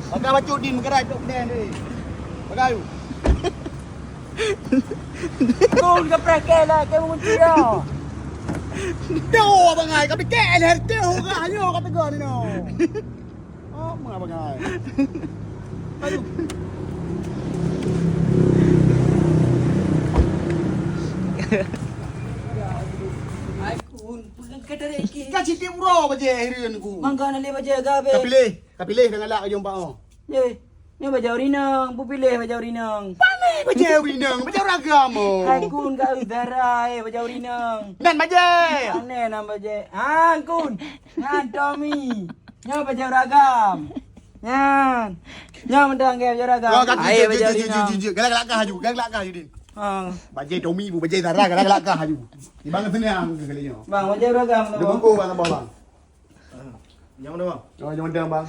Pakai baju din bergerak tok benda ni. Pakai. Kau ke prakek lah, kau mengunci dah. Dah abang ai, kau pikir dah dah hanya kata gua ni no. Oh, mana abang ai. Ayo. Aku pegang kedai ke. Kau cerita bro baje harian ku. Mangga nak le baca gabe. Kau pilih dengan lak jom pak oh. Ye. Ni baca urinang, bu pilih baca urinang. Pane baje urinang, baje ragam oh. Aku enggak udara baca urinang. Dan baje. Aneh nama baca. Ha, kun. Ngan Tommy. Nyo baca ragam. Nyan. Nyo mendang ke baca ragam. Ayo baje urinang. Galak-galak kah ju, galak kah ju din. Ha. Baje Tommy bu baje Zara galak-galak kah ju. Di bang senang ke kali nyo. Bang baca ragam tu. Ada buku bang tambah bang. Yang mana bang? Oh, yang mana bang?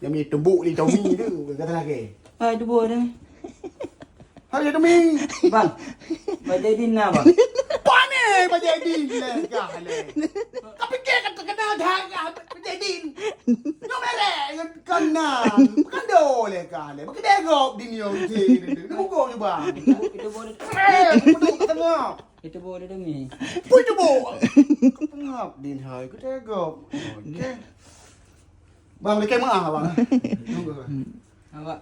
Yang ni tembuk ni Tommy tu, kata lagi. Hai tu buat dah. Hai Tommy. Bang. Baca dinna bang. Pane baje din le kah le. Kau fikir kata kena dah baje din. Nyo mere kena. Bukan do le kah le. Bukan degok din yo ti. Ni buku je bang. Itu boleh. Duduk kat tengah. Itu boleh demi. Pui tu bu. Kau pengap din hai, kau degok. Okey. Bang boleh kemah bang. Tunggu. Awak